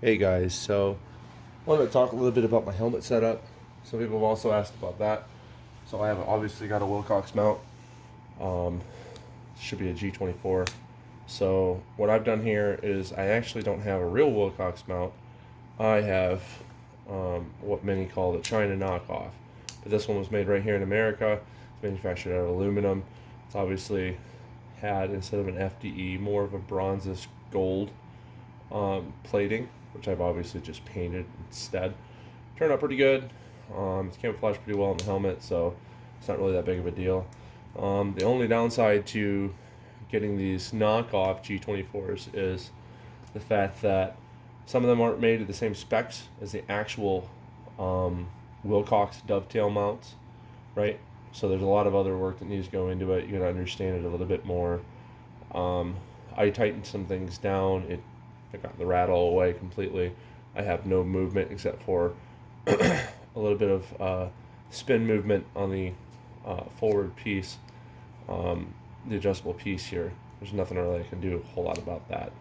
Hey guys, so I wanted to talk a little bit about my helmet setup. Some people have also asked about that. So I have obviously got a Wilcox mount. Um, Should be a G24. So what I've done here is I actually don't have a real Wilcox mount. I have what many call the China knockoff. But this one was made right here in America. It's manufactured out of aluminum. It's obviously had, instead of an FDE, more of a bronzish gold plating, which I've obviously just painted instead. Turned out pretty good. It's camouflaged pretty well in the helmet, so it's not really that big of a deal. The only downside to getting these knockoff G24s is the fact that some of them aren't made at the same specs as the actual Wilcox dovetail mounts, right? So there's a lot of other work that needs to go into it. You gotta understand it a little bit more. I tightened some things down. I got the rattle away completely. I have no movement except for a little bit of spin movement on the forward piece, the adjustable piece here. There's nothing really I can do a whole lot about that.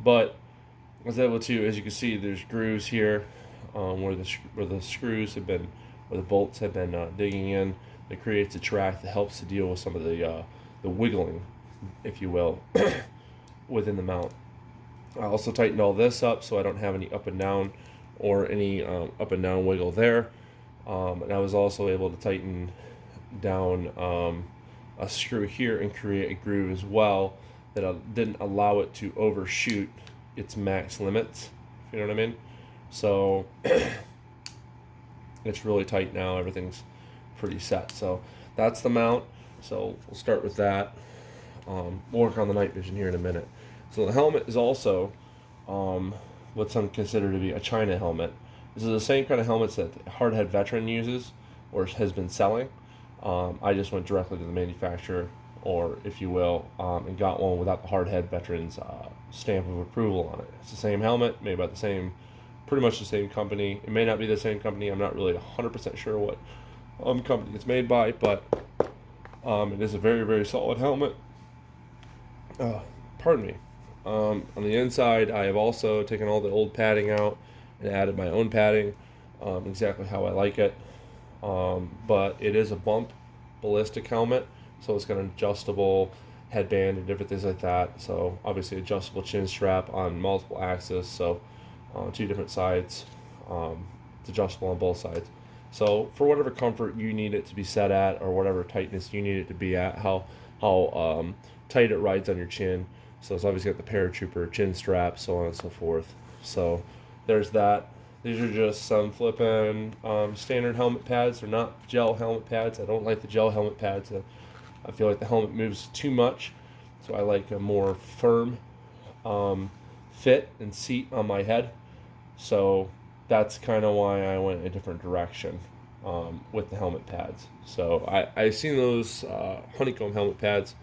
But I was able to, as you can see, there's grooves here where the screws have been, where the bolts have been digging in. That creates a track that helps to deal with some of the wiggling, if you will, within the mount. I also tightened all this up so I don't have any up and down or any up and down wiggle there. And I was also able to tighten down a screw here and create a groove as well that didn't allow it to overshoot its max limits, if you know what I mean. So it's really tight now. Everything's pretty set. So that's the mount. So we'll start with that. We'll work on the night vision here in a minute. So the helmet is also what some consider to be a China helmet. This is the same kind of helmets that Hardhead Veteran uses or has been selling. I just went directly to the manufacturer, or if you will, and got one without the Hardhead Veteran's stamp of approval on it. It's the same helmet, made by pretty much the same company. It may not be the same company. I'm not really 100% sure what company it's made by, but it is a very, very solid helmet. Pardon me. On the inside, I have also taken all the old padding out and added my own padding, exactly how I like it. But it is a bump ballistic helmet, so it's got an adjustable headband and different things like that. So obviously adjustable chin strap on multiple axes, so two different sides. It's adjustable on both sides. So for whatever comfort you need it to be set at, or whatever tightness you need it to be at, how tight it rides on your chin. So it's obviously got the paratrooper chin strap, so on and so forth. So there's that. These are just some flipping standard helmet pads. They're not gel helmet pads. I don't like the gel helmet pads. I feel like the helmet moves too much. So I like a more firm fit and seat on my head. So that's kind of why I went a different direction with the helmet pads. So I've seen those honeycomb helmet pads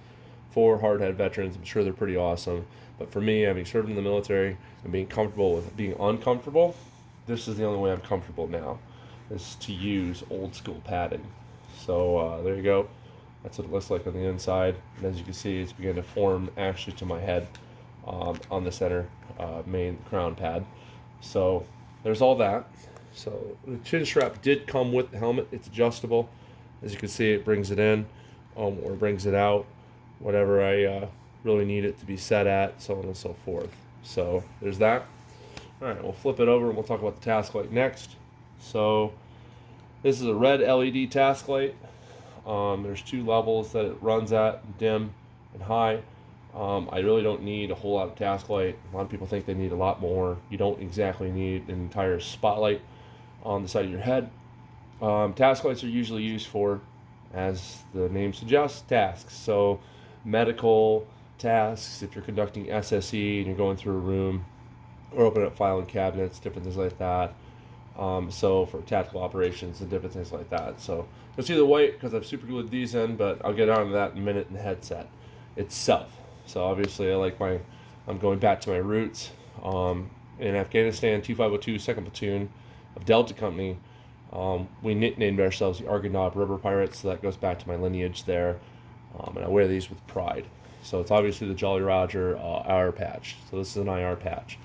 for hardhead veterans. I'm sure they're pretty awesome. But for me, having served in the military and being comfortable with being uncomfortable, this is the only way I'm comfortable now, is to use old school padding. So there you go. That's what it looks like on the inside. And as you can see, it's beginning to form actually to my head on the center main crown pad. So there's all that. So the chin strap did come with the helmet. It's adjustable. As you can see, it brings it in or brings it out, whatever I really need it to be set at, so on and so forth. So there's that. All right, we'll flip it over and we'll talk about the task light next. So this is a red LED task light. There's two levels that it runs at, dim and high. I really don't need a whole lot of task light. A lot of people think they need a lot more. You don't exactly need an entire spotlight on the side of your head. Task lights are usually used for, as the name suggests, tasks. So medical tasks, if you're conducting SSE and you're going through a room, or opening up filing cabinets, different things like that. So for tactical operations and different things like that. So you'll see the white because I've super glued these in, but I'll get on to that in a minute in the headset itself. So obviously I'm going back to my roots. In Afghanistan, 2502 2nd Platoon of Delta Company, we nicknamed ourselves the Argonaut River Pirates, so that goes back to my lineage there. And I wear these with pride. So it's obviously the Jolly Roger IR patch. So this is an IR patch.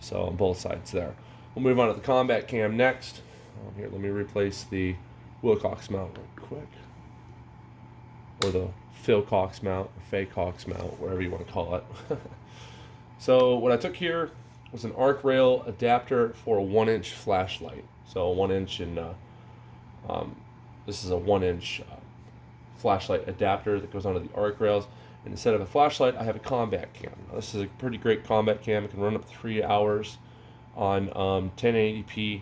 So on both sides there. We'll move on to the combat cam next. Here, let me replace the Wilcox mount real quick, or the Phil Cox mount, or Fay Cox mount, whatever you want to call it. So what I took here was an arc rail adapter for a 1-inch flashlight. So 1-inch, and this is a 1-inch flashlight adapter that goes onto the arc rails. And instead of a flashlight, I have a combat cam. Now, this is a pretty great combat cam. It can run up to 3 hours on 1080p.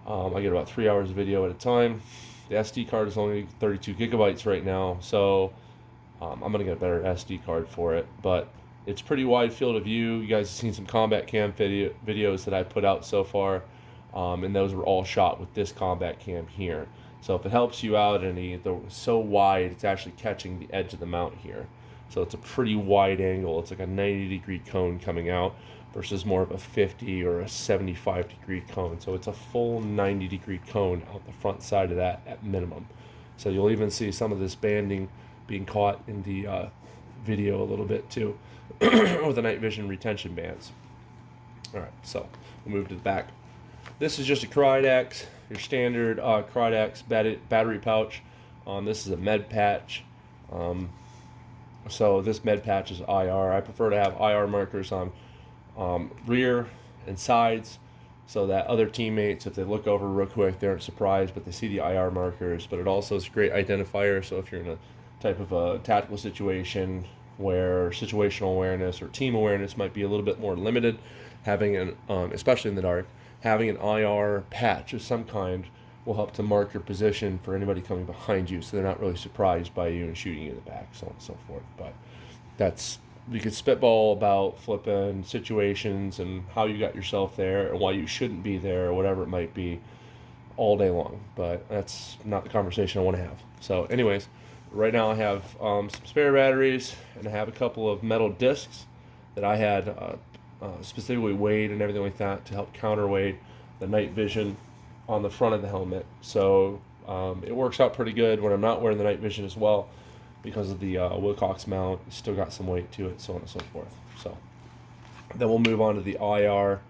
I get about 3 hours of video at a time. The SD card is only 32 gigabytes right now, so I'm going to get a better SD card for it. But it's pretty wide field of view. You guys have seen some combat cam videos that I put out so far, and those were all shot with this combat cam here. So if it helps you out any, they're so wide, it's actually catching the edge of the mount here. So it's a pretty wide angle. It's like a 90-degree cone coming out versus more of a 50 or a 75-degree cone. So it's a full 90-degree cone out the front side of that at minimum. So you'll even see some of this banding being caught in the video a little bit too with the night vision retention bands. All right, so we'll move to the back. This is just a Cridex, your standard Cridex battery pouch. This is a med patch. So this med patch is IR. I prefer to have IR markers on rear and sides so that other teammates, if they look over real quick, they aren't surprised, but they see the IR markers. But it also is a great identifier, so if you're in a type of a tactical situation where situational awareness or team awareness might be a little bit more limited, having an, especially in the dark, having an IR patch of some kind will help to mark your position for anybody coming behind you, so they're not really surprised by you and shooting you in the back, so on and so forth. But that's, we could spitball about flipping situations and how you got yourself there and why you shouldn't be there or whatever it might be all day long, but that's not the conversation I want to have. So anyways, right now I have some spare batteries, and I have a couple of metal discs that I had specifically weighed and everything like that to help counterweight the night vision on the front of the helmet. So it works out pretty good when I'm not wearing the night vision as well, because of the Wilcox mount. It's still got some weight to it, so on and so forth. So then we'll move on to the IR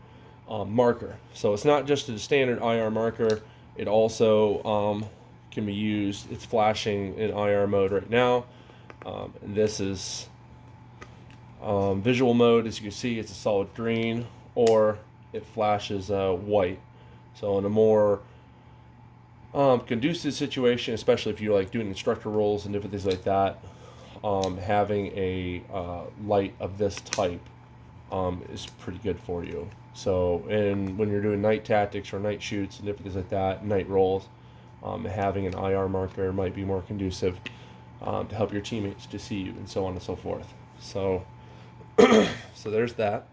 marker. So it's not just a standard IR marker, it also can be used, it's flashing in IR mode right now. And this is visual mode. As you can see, it's a solid green, or it flashes white. So in a more conducive situation, especially if you're like doing instructor roles and different things like that, having a light of this type is pretty good for you. So, and when you're doing night tactics or night shoots and different things like that, night roles, having an IR marker might be more conducive to help your teammates to see you, and so on and so forth. So, so there's that.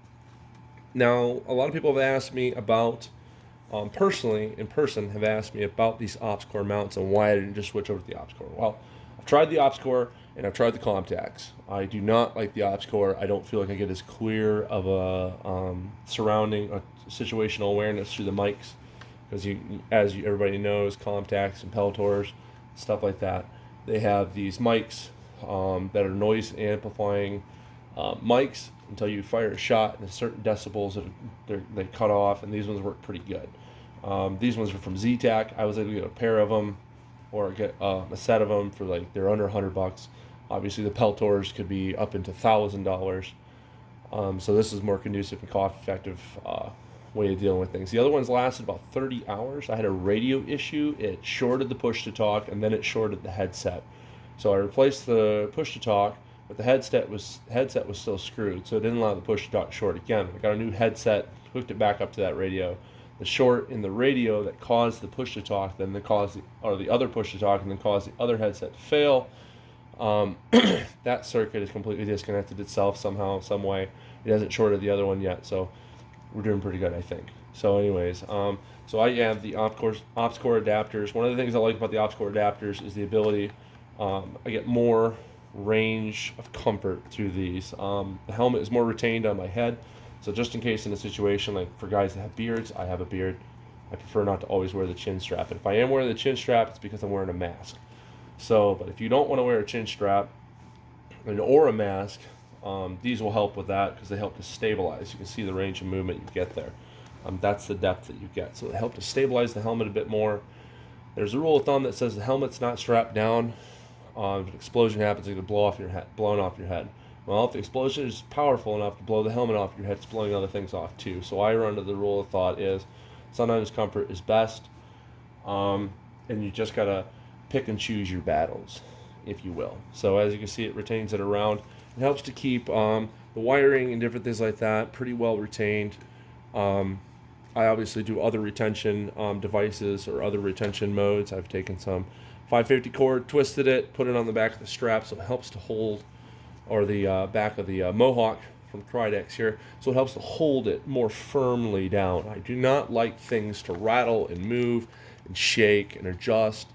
Now, a lot of people have asked me about, personally, in person, have asked me about these OpsCore mounts and why I didn't just switch over to the OpsCore. Well, I've tried the OpsCore and I've tried the Comtax. I do not like the OpsCore. I don't feel like I get as clear of a surrounding situational awareness through the mics, because everybody knows, Comtax and Peltors, stuff like that, they have these mics that are noise amplifying mics until you fire a shot, and certain decibels that they cut off, and these ones work pretty good. These ones are from ZTAC. I was able to get a pair of them, or get a set of them for like, they're under $100. Obviously the Peltors could be up into $1,000. So this is more conducive and cost effective way of dealing with things. The other ones lasted about 30 hours. I had a radio issue. It shorted the push to talk, and then it shorted the headset. So I replaced the push to talk, but the headset was still screwed, so it didn't allow the push to talk short again. I got a new headset, hooked it back up to that radio. The short in the radio that caused the push to talk, then the other push to talk, and then caused the other headset to fail. That circuit is completely disconnected itself somehow, some way. It hasn't shorted the other one yet, so we're doing pretty good, I think. So anyways, so I have the OpsCore adapters. One of the things I like about the OpsCore adapters is the ability, I get more range of comfort through these. The helmet is more retained on my head, so just in case in a situation like for guys that have beards, I have a beard, I prefer not to always wear the chin strap. And if I am wearing the chin strap, it's because I'm wearing a mask. So, but if you don't want to wear a chin strap or a mask, These will help with that because they help to stabilize. You can see the range of movement you get there. That's the depth that you get. So they help to stabilize the helmet a bit more. There's a rule of thumb that says the helmet's not strapped down. If an explosion happens, it's going to blown off your head. Well, if the explosion is powerful enough to blow the helmet off your head, it's blowing other things off too. So I run to the rule of thought is sometimes comfort is best, and you just got to pick and choose your battles, if you will. So as you can see, it retains it around. It helps to keep the wiring and different things like that pretty well retained. I obviously do other retention devices or other retention modes. I've taken some 550 cord, twisted it, put it on the back of the strap so it helps to hold, or the back of the Mohawk from Cridex here, so it helps to hold it more firmly down. I do not like things to rattle and move and shake and adjust,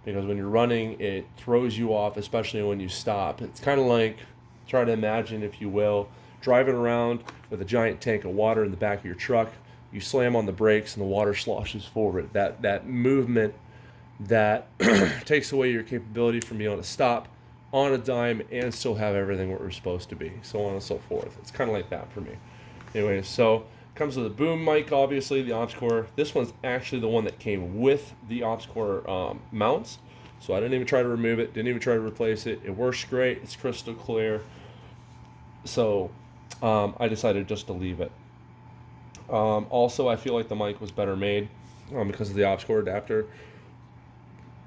because when you're running, it throws you off, especially when you stop. It's kind of like, try to imagine, if you will, driving around with a giant tank of water in the back of your truck. You slam on the brakes and the water sloshes forward. That movement that takes away your capability from being able to stop on a dime and still have everything where we're supposed to be, so on and so forth. It's kind of like that for me. Anyway, so comes with a boom mic, obviously, the OpsCore. This one's actually the one that came with the OpsCore mounts, so I didn't even try to remove it, didn't even try to replace it. It works great, it's crystal clear, so I decided just to leave it. Also, I feel like the mic was better made because of the OpsCore adapter,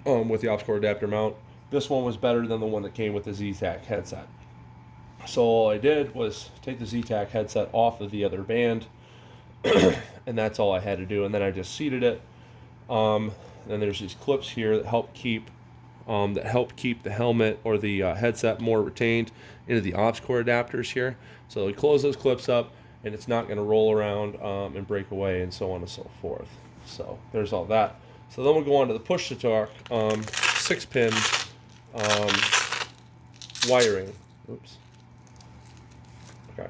with the OpsCore adapter mount. This one was better than the one that came with the Z-Tac headset. So all I did was take the Z-Tac headset off of the other band, and that's all I had to do. And then I just seated it. Then there's these clips here that help keep the helmet or the headset more retained into the OpsCore adapters here. So we close those clips up, and it's not going to roll around and break away, and so on and so forth. So there's all that. So then we'll go on to the push-to-talk 6-pin wiring. Oops. Okay.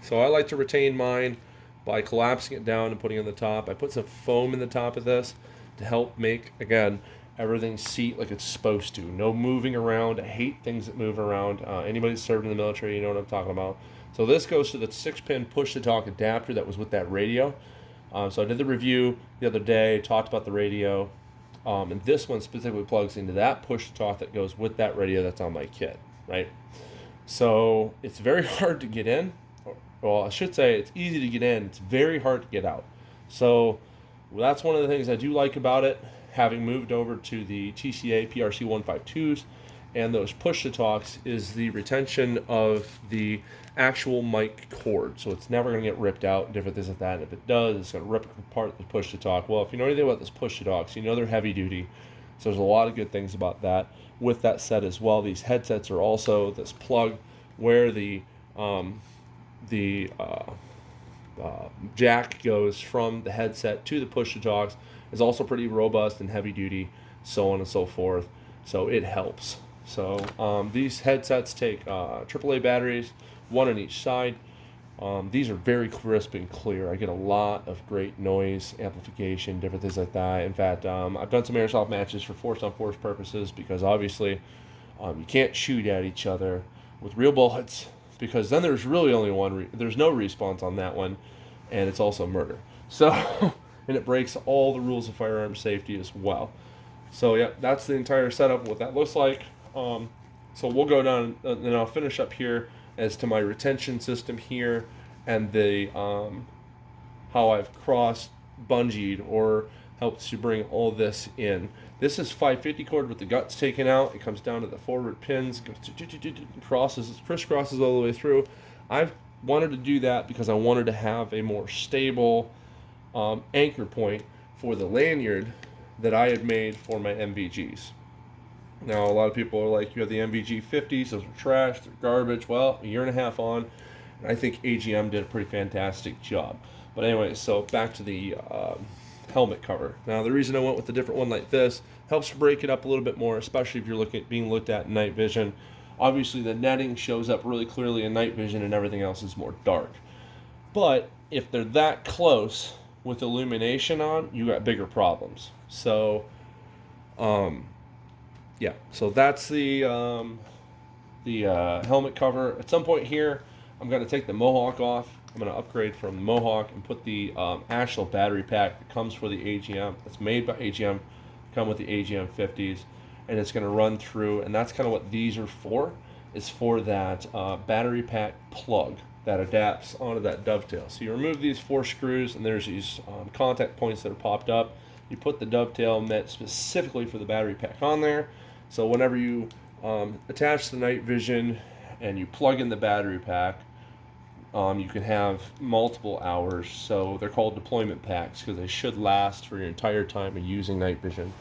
So I like to retain mine by collapsing it down and putting it on the top. I put some foam in the top of this to help make, again, everything seat like it's supposed to. No moving around. I hate things that move around. Anybody that's served in the military, you know what I'm talking about. So this goes to the 6-pin push-to-talk adapter that was with that radio. So I did the review the other day, talked about the radio, and this one specifically plugs into that push-to-talk that goes with that radio that's on my kit, right? So it's very hard to get in. Well, I should say it's easy to get in. It's very hard to get out. So that's one of the things I do like about it, having moved over to the TCA PRC 152s and those push-to-talks, is the retention of the actual mic cord. So it's never going to get ripped out and different things like that. And if it does, it's going to rip apart the push-to-talk. Well, if you know anything about this push-to-talks, you know they're heavy duty. So there's a lot of good things about that. With that said as well, these headsets are also this plug where the jack goes from the headset to the push-to-talks is also pretty robust and heavy duty, so on and so forth. So it helps. So these headsets take AAA batteries, one on each side. These are very crisp and clear. I get a lot of great noise amplification, different things like that. In fact, I've done some airsoft matches for force-on-force purposes, because obviously you can't shoot at each other with real bullets, because then there's really only one, there's no respawns on that one, and it's also murder. So, and it breaks all the rules of firearm safety as well. So yeah, that's the entire setup, what that looks like. So we'll go down, and I'll finish up here as to my retention system here, and the how I've cross bungeed or helped to bring all this in. This is 550 cord with the guts taken out. It comes down to the forward pins, crisscrosses all the way through. I've wanted to do that because I wanted to have a more stable anchor point for the lanyard that I had made for my NVGs. Now, a lot of people are like, you have the NVG50s, those are trash, they're garbage. Well, a year and a half on, and I think AGM did a pretty fantastic job. But anyway, so back to the helmet cover. Now, the reason I went with a different one like this helps to break it up a little bit more, especially if you're being looked at in night vision. Obviously, the netting shows up really clearly in night vision, and everything else is more dark. But if they're that close with illumination on, you got bigger problems. So, yeah, so that's the helmet cover. At some point here, I'm going to take the Mohawk off. I'm going to upgrade from the Mohawk and put the actual battery pack that comes for the AGM. That's made by AGM, come with the AGM50s, and it's going to run through. And that's kind of what these are for. Is for that battery pack plug that adapts onto that dovetail. So you remove these 4 screws, and there's these contact points that are popped up. You put the dovetail meant specifically for the battery pack on there. So whenever you attach the night vision and you plug in the battery pack, you can have multiple hours. So they're called deployment packs because they should last for your entire time of using night vision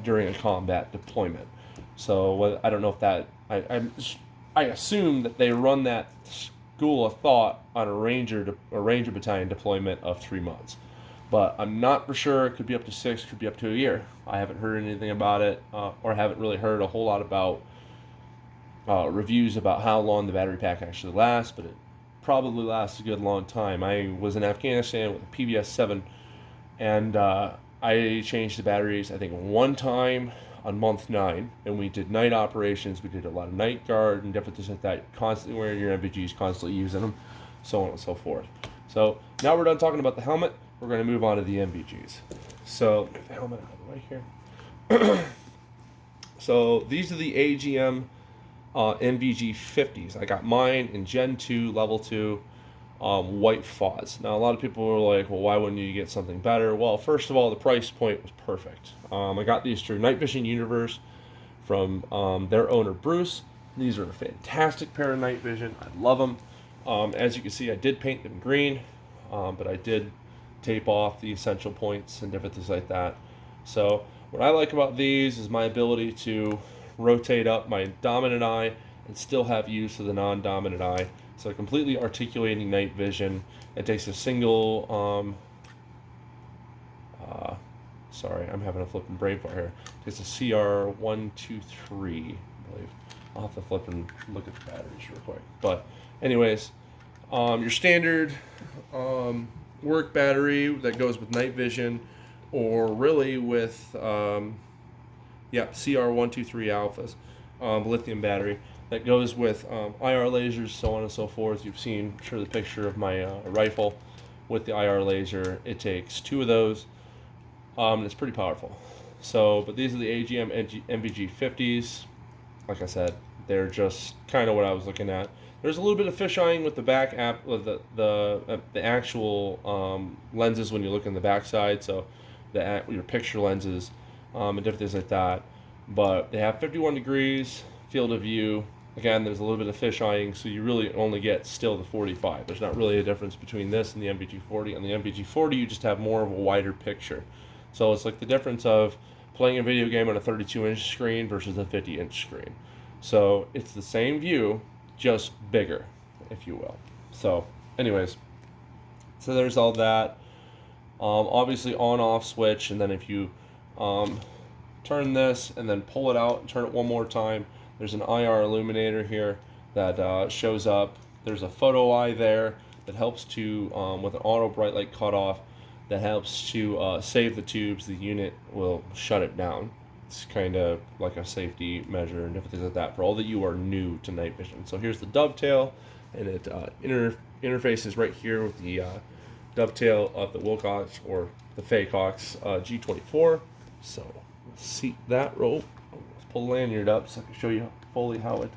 during a combat deployment. So I don't know if that I assume that they run that school of thought on a Ranger battalion deployment of 3 months, but I'm not for sure. It could be up to 6, could be up to a year. I haven't heard anything about it, or haven't really heard a whole lot about reviews about how long the battery pack actually lasts, but it probably lasts a good long time. I was in Afghanistan with a PBS-7, and I changed the batteries, I think, one time on month 9, and we did night operations. We did a lot of night guard and different things like that, constantly wearing your NVGs, constantly using them, so on and so forth. So now we're done talking about the helmet. We're going to move on to the NVGs. So get the helmet out of the way here. So these are the AGM NVG50s. I got mine in Gen 2, Level 2, white FODs. Now, a lot of people were like, well, why wouldn't you get something better? Well, first of all, the price point was perfect. I got these through Night Vision Universe from their owner, Bruce. These are a fantastic pair of night vision. I love them. As you can see, I did paint them green, but I did tape off the essential points and different things like that. So what I like about these is my ability to rotate up my dominant eye and still have use of the non-dominant eye. So completely articulating night vision. It takes a single, sorry, I'm having a flipping brain fart here. It's a CR123, I believe. I'll have to flip and look at the batteries real quick. But anyways, your standard work battery that goes with night vision, or really with, CR123 alphas, lithium battery that goes with IR lasers, so on and so forth. You've seen, I'm sure, the picture of my rifle with the IR laser. It takes 2 of those, and it's pretty powerful. So, but these are the AGM NVG50s. Like I said, they're just kind of what I was looking at. There's a little bit of fisheyeing with the back app, with the actual lenses when you look in the backside. So, your picture lenses and different things like that. But they have 51 degrees field of view. Again, there's a little bit of fisheyeing, so you really only get still the 45. There's not really a difference between this and the NVG40. On the NVG40, you just have more of a wider picture. So it's like the difference of playing a video game on a 32-inch screen versus a 50-inch screen. So it's the same view, just bigger, if you will. So anyways, so there's all that. Obviously on-off switch, and then if you turn this and then pull it out and turn it one more time, there's an IR illuminator here that shows up. There's a photo eye there that helps to, with an auto bright light cutoff, that helps to save the tubes. The unit will shut it down. It's kind of like a safety measure and different things like that for all that you are new to night vision. So here's the dovetail, and it interfaces right here with the dovetail of the Wilcox or the Faycox G24. So let's seat that rope. Let's pull the lanyard up so I can show you fully how it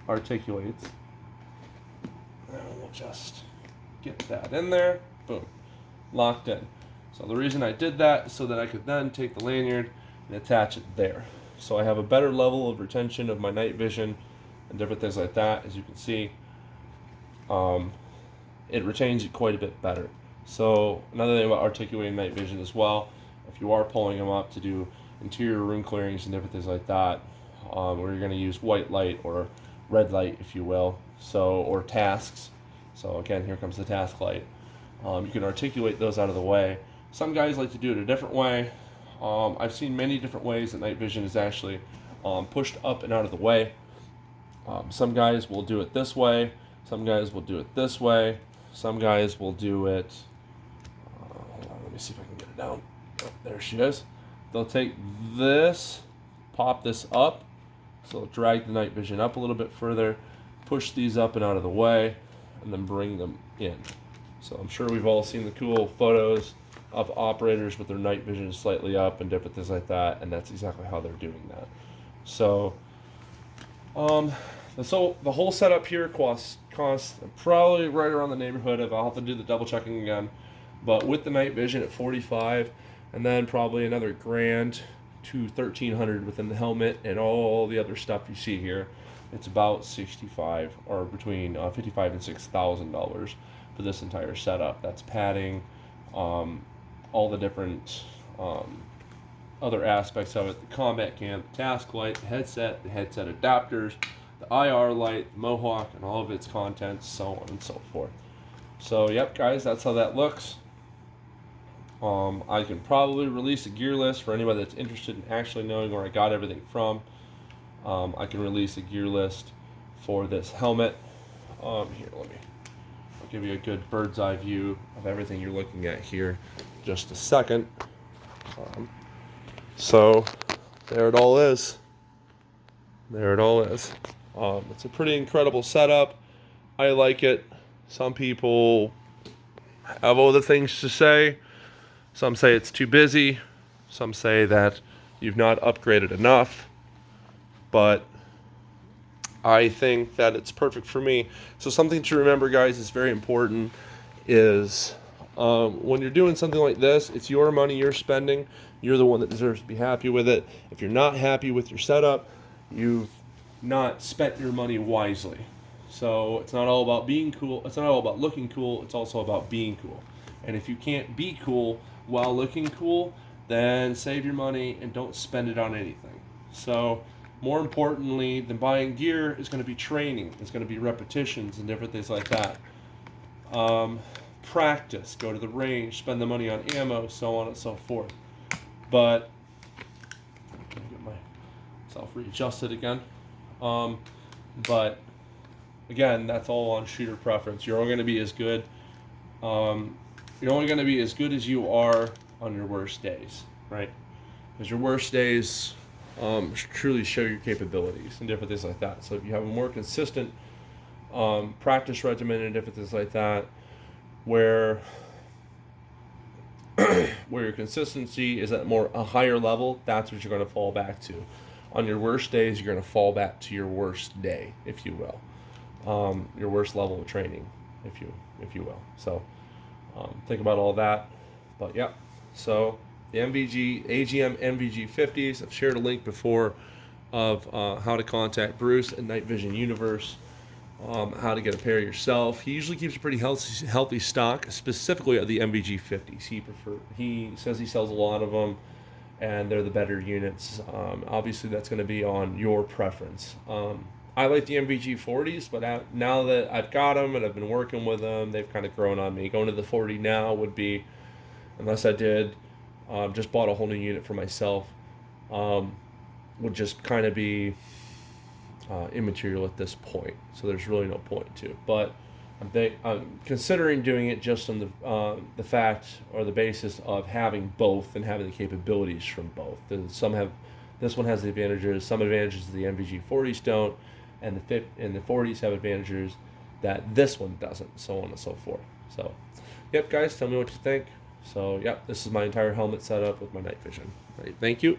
articulates. And we'll just get that in there. Boom. Locked in. So the reason I did that is so that I could then take the lanyard and attach it there. So I have a better level of retention of my night vision and different things like that. As you can see, it retains it quite a bit better. So another thing about articulating night vision as well, if you are pulling them up to do interior room clearings and different things like that, where you're going to use white light or red light, if you will, so, or tasks. So again, here comes the task light. You can articulate those out of the way. Some guys like to do it a different way. I've seen many different ways that night vision is actually pushed up and out of the way. Some guys will do it this way. Some guys will do it this way. Some guys will do it, hold on, let me see if I can get it down. Oh, there she is. They'll take this, pop this up, so it'll drag the night vision up a little bit further, push these up and out of the way, and then bring them in. So I'm sure we've all seen the cool photos of operators with their night vision slightly up and different things like that, and that's exactly how they're doing that. So the whole setup here costs probably right around the neighborhood of, I'll have to do the double checking again, but with the night vision at 45, and then probably another $1,000 to $1,300 within the helmet and all the other stuff you see here, it's about 65 or between $55 and $6,000 for this entire setup. That's padding, all the different other aspects of it: the combat cam, the task light, the headset adapters, the IR light, the Mohawk, and all of its contents, so on and so forth. So yep, guys, that's how that looks. I can probably release a gear list for anybody that's interested in actually knowing where I got everything from. I can release a gear list for this helmet. I'll give you a good bird's eye view of everything you're looking at here. Just a second. So there it all is. It's a pretty incredible setup. I like it. Some people have other things to say. Some say it's too busy. Some say that you've not upgraded enough. But I think that it's perfect for me. So something to remember, guys, is very important is when you're doing something like this, it's your money you're spending. You're the one that deserves to be happy with it. If you're not happy with your setup, you've not spent your money wisely. So it's not all about being cool. It's not all about looking cool. It's also about being cool. And if you can't be cool while looking cool, then save your money and don't spend it on anything. So more importantly than buying gear is going to be training. It's going to be repetitions and different things like that. Practice, go to the range, spend the money on ammo, so on and so forth. But let me get myself readjusted again. But again, that's all on shooter preference. You're only going to be as good. You're only going to be as good as you are on your worst days, right? Because your worst days truly show your capabilities and different things like that. So if you have a more consistent practice regimen and different things like that, where your consistency is at a higher level, that's what you're going to fall back to. On your worst days, you're going to fall back to your worst day, if you will, your worst level of training, if you will. So think about all that. But yeah, so the AGM NVG50s. I've shared a link before of how to contact Bruce at Night Vision Universe, how to get a pair yourself. He usually keeps a pretty healthy stock, specifically of the NVG50s. He says he sells a lot of them, and they're the better units. Obviously, that's going to be on your preference. I like the NVG40s, but now that I've got them and I've been working with them, they've kind of grown on me. Going to the 40 now would be, unless I did, just bought a whole new unit for myself, would just kind of be immaterial at this point. So there's really no point to. But I'm considering doing it just on the fact or the basis of having both and having the capabilities from both. And this one has the advantages, some advantages the NVG40s don't, and the 40s have advantages that this one doesn't, so on and so forth. So, yep, guys, tell me what you think. So, yep, this is my entire helmet setup with my night vision. All right, thank you.